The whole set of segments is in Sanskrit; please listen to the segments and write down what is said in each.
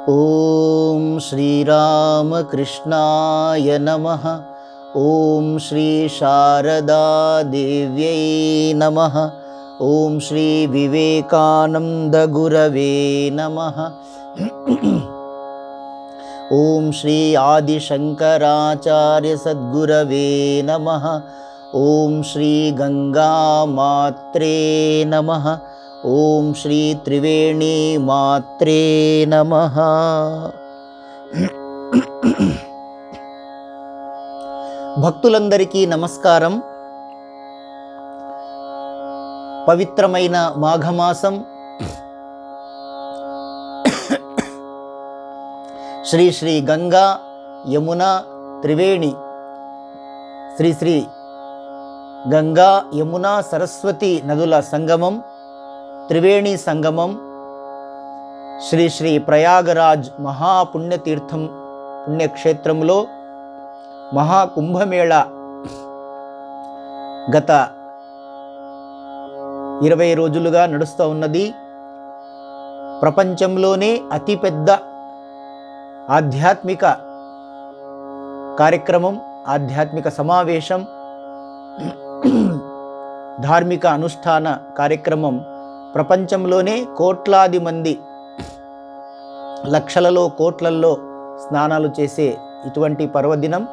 ओम श्री राम कृष्णाय नमः। ओम श्री शारदा देव्यै नमः। ओम श्री विवेकानंद गुरवे नमः। ओम श्री आदिशंकराचार्य सद्गुरवे नमः। ओम श्री गंगा मात्रे नमः। ओम श्री त्रिवेणी मात्रे नमः। భక్తులందరికీ నమస్కారం। పవిత్రమైన మాఘమాసం శ్రీ శ్రీ గంగా యమున త్రివేణి శ్రీ గంగా యమున సరస్వతి నదుల సంగమం, త్రివేణి సంగమం, శ్రీ శ్రీ ప్రయాగరాజ్ మహాపుణ్యతీర్థం పుణ్యక్షేత్రంలో మహాకుంభమేళ గత 20 రోజులుగా నడుస్తూ ఉన్నది। ప్రపంచంలోనే అతిపెద్ద ఆధ్యాత్మిక కార్యక్రమం, ఆధ్యాత్మిక సమావేశం, ధార్మిక అనుష్ఠాన కార్యక్రమం, ప్రపంచంలోనే కోట్లాది మంది లక్షలలో కోట్లల్లో స్నానాలు చేసే ఇటువంటి పర్వదినం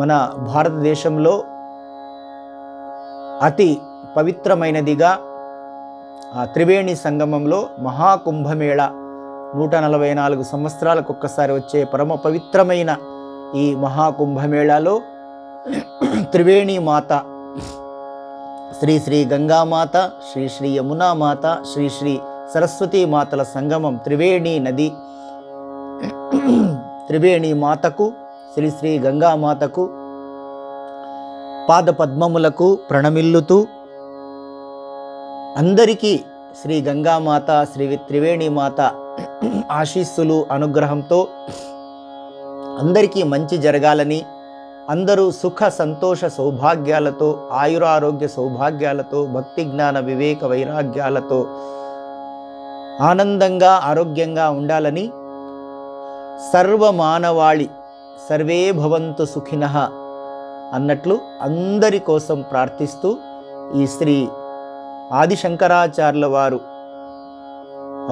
మన భారతదేశంలో అతి పవిత్రమైనదిగా ఆ త్రివేణి సంగమంలో మహాకుంభమేళ 144 సంవత్సరాలకు ఒక్కసారి వచ్చే పరమ పవిత్రమైన ఈ మహాకుంభమేళాలో త్రివేణి మాత, శ్రీ శ్రీ గంగామాత, శ్రీ శ్రీ యమునామాత, శ్రీ శ్రీ సరస్వతీ మాతల సంగమం త్రివేణి నది, త్రివేణి మాతకు, శ్రీ శ్రీ గంగామాతకు పాదపద్మములకు ప్రణమిల్లుతూ అందరికీ శ్రీ గంగామాత, శ్రీ త్రివేణి మాత ఆశీస్సులు అనుగ్రహంతో అందరికీ మంచి జరగాలని, అందరూ సుఖ సంతోష సౌభాగ్యాలతో, ఆయురారోగ్య సౌభాగ్యాలతో, భక్తి జ్ఞాన వివేక వైరాగ్యాలతో ఆనందంగా ఆరోగ్యంగా ఉండాలని, సర్వమానవాళి సర్వే భవంతు సుఖినః అన్నట్లు అందరి కోసం ప్రార్థిస్తూ ఈ శ్రీ ఆదిశంకరాచార్యుల వారు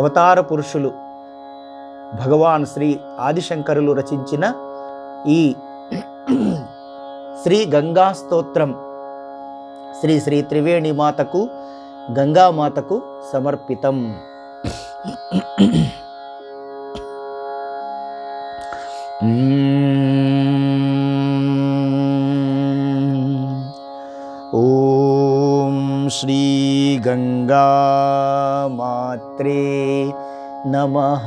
అవతార పురుషులు భగవాన్ శ్రీ ఆదిశంకరులు రచించిన ఈ శ్రీ గంగా స్తోత్రం శ్రీ శ్రీ త్రివేణి మాతకు, గంగామాతకు సమర్పితం। ఓం శ్రీ గంగా మాత్రే నమః।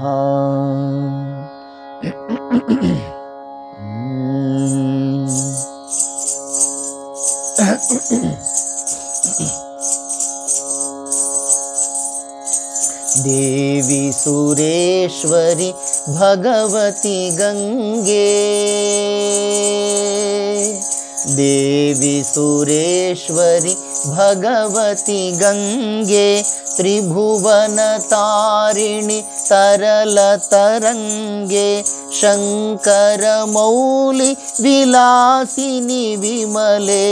देवी सुरेश्वरी भगवती गंगे, देवी सुरेश्वरी भगवती गंगे, त्रिभुवन तारिणी तरल तरंगे, शंकर मौली विलासिनी विमले,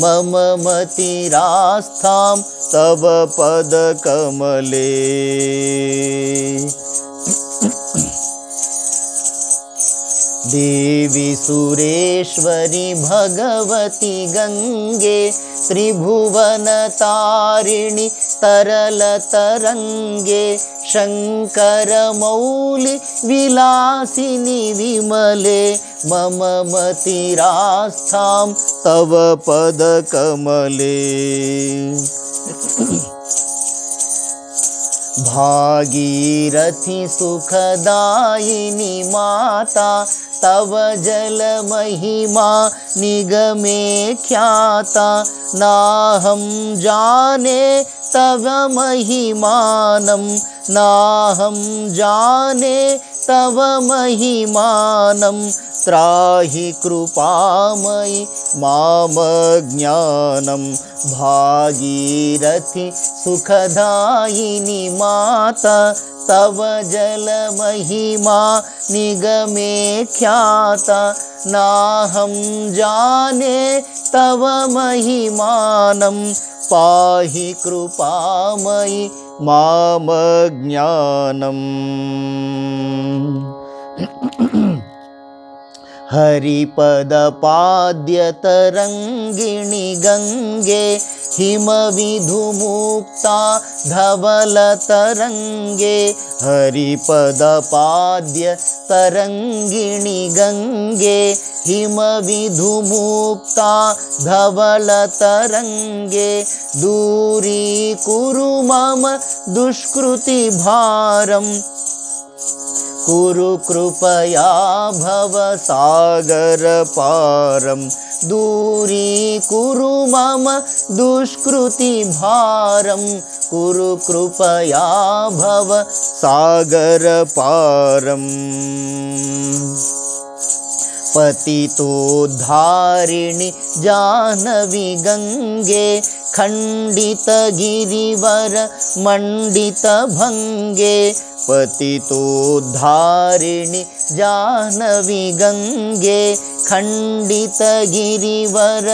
मम मतिरास्थां तव पद कमले। देवी सुरेश्वरी भगवती गंगे, त्रिभुवन तारिणी तरल तरंगे, शंकर मौली विलासिनी विमले, मम मतिरास्थां तव पद कमले। भागीरथी सुखदायिनी माता, तव जल महिमा निगमे ख्याता, नाहं जाने तव महिमानं, नाहं जाने तव महिमानं, त्राहि कृपामयि मामज्ञानं भागीरथि सुखदायिनि माता तव जलमहिमा निगमे ख्याता नाहं जाने तव महिमानं पाहि कृपामयि मामज्ञानम्। हरिपदपाद्यतरङ्गिणि गङ्गे हिमविधुमुक्ता धवलतरङ्गे हरिपदपाद्यतरङ्गिणि गङ्गे हिमविधुमुक्ता धवलतरङ्गे दूरीकुरु मम दुष्कृतिभारम् कुरु कृपया भवसागरपारं दूरीकुरु मम दुष्कृतिभारं कुरु कृपया भवसागरपारम्। पतितोद्धारिणि जाह्नवी गङ्गे खण्डितगिरिवर मण्डितभङ्गे पतितोद्धारिणि जाह्नवी गङ्गे खण्डितगिरिवर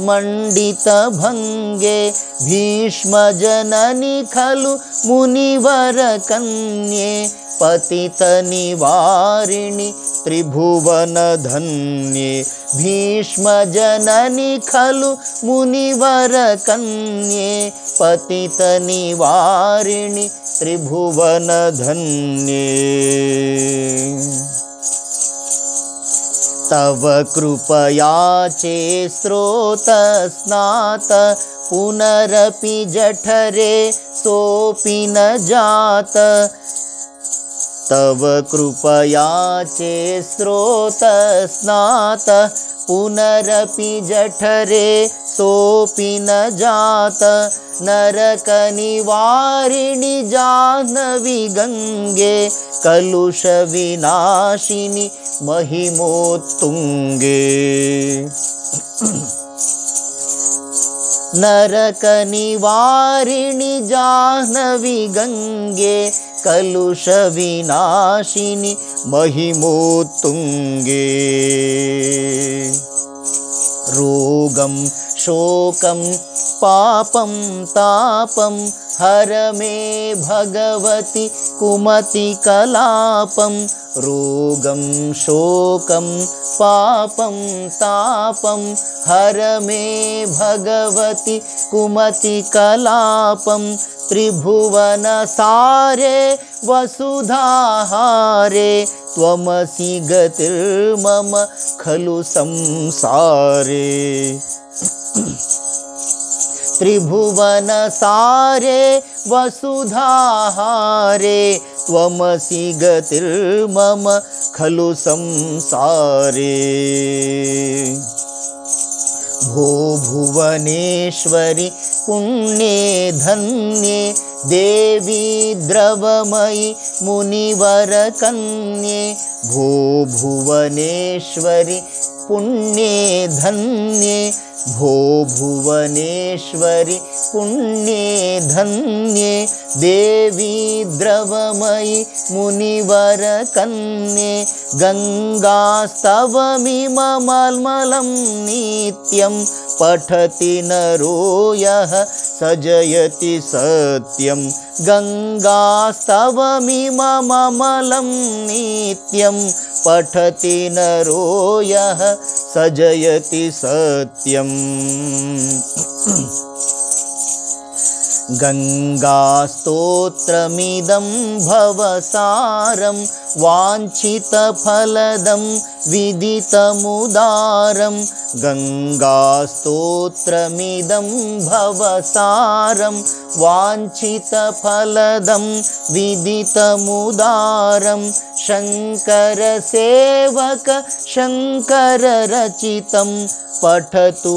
मण्डितभङ्गे भीष्मजननि खलु मुनिवर कन्ये पतितनिवारिणि त्रिभुवनधन्ये भीष्मजननि खलु मुनिवर कन्ये पतितनिवारिणि त्रिभुवनधन्ये। तव कृपया चेस्रोतस्नात पुनरपि जठरे सोऽपि न जात तव कृपया चेस्रोतस्नात पुनरपि जठरे सोऽपि न जात नरकनिवारिणि जाह्नवी गङ्गे कलुषविनाशिनि महिमोत्तुङ्गे नरकनिवारिणि जाह्नवी गङ्गे कलुषविनाशिनि महिमोत्तुङ्गे रोगं शोकं पापं तापं हर मे भगवति कुमतिकलापं रोगं शोकं पापं तापं हर मे भगवति कुमतिकलापं त्रिभुवनसारे वसुधाहारे त्वमसि गतिर्मम खलु संसारे त्रिभुवनसारे वसुधाहारे त्वमसि गतिर्मम खलु संसारे भो भुवनेश्वरि पुण्ये धन्ये देवी द्रवमयि मुनिवर कन्ये भो भुवनेश्वरि पुण्ये धन्ये भो भुवनेश्वरि पुण्ये धन्ये देवी द्रवमयि मुनिवर कन्ये गङ्गास्तवमिममल्मलं नित्यं पठति नरो यः सजयति सत्यं गङ्गास्तवमिममलं नित्यं पठति नरो यः सजयति सत्यम् गङ्गास्तोत्रमिदं भवसारं वाञ्छितफलदं विदितमुदारं गङ्गास्तोत्रमिदं भवसारं वाञ्छितफलदं विदितमुदारं शङ्करसेवक शङ्कररचितं पठतु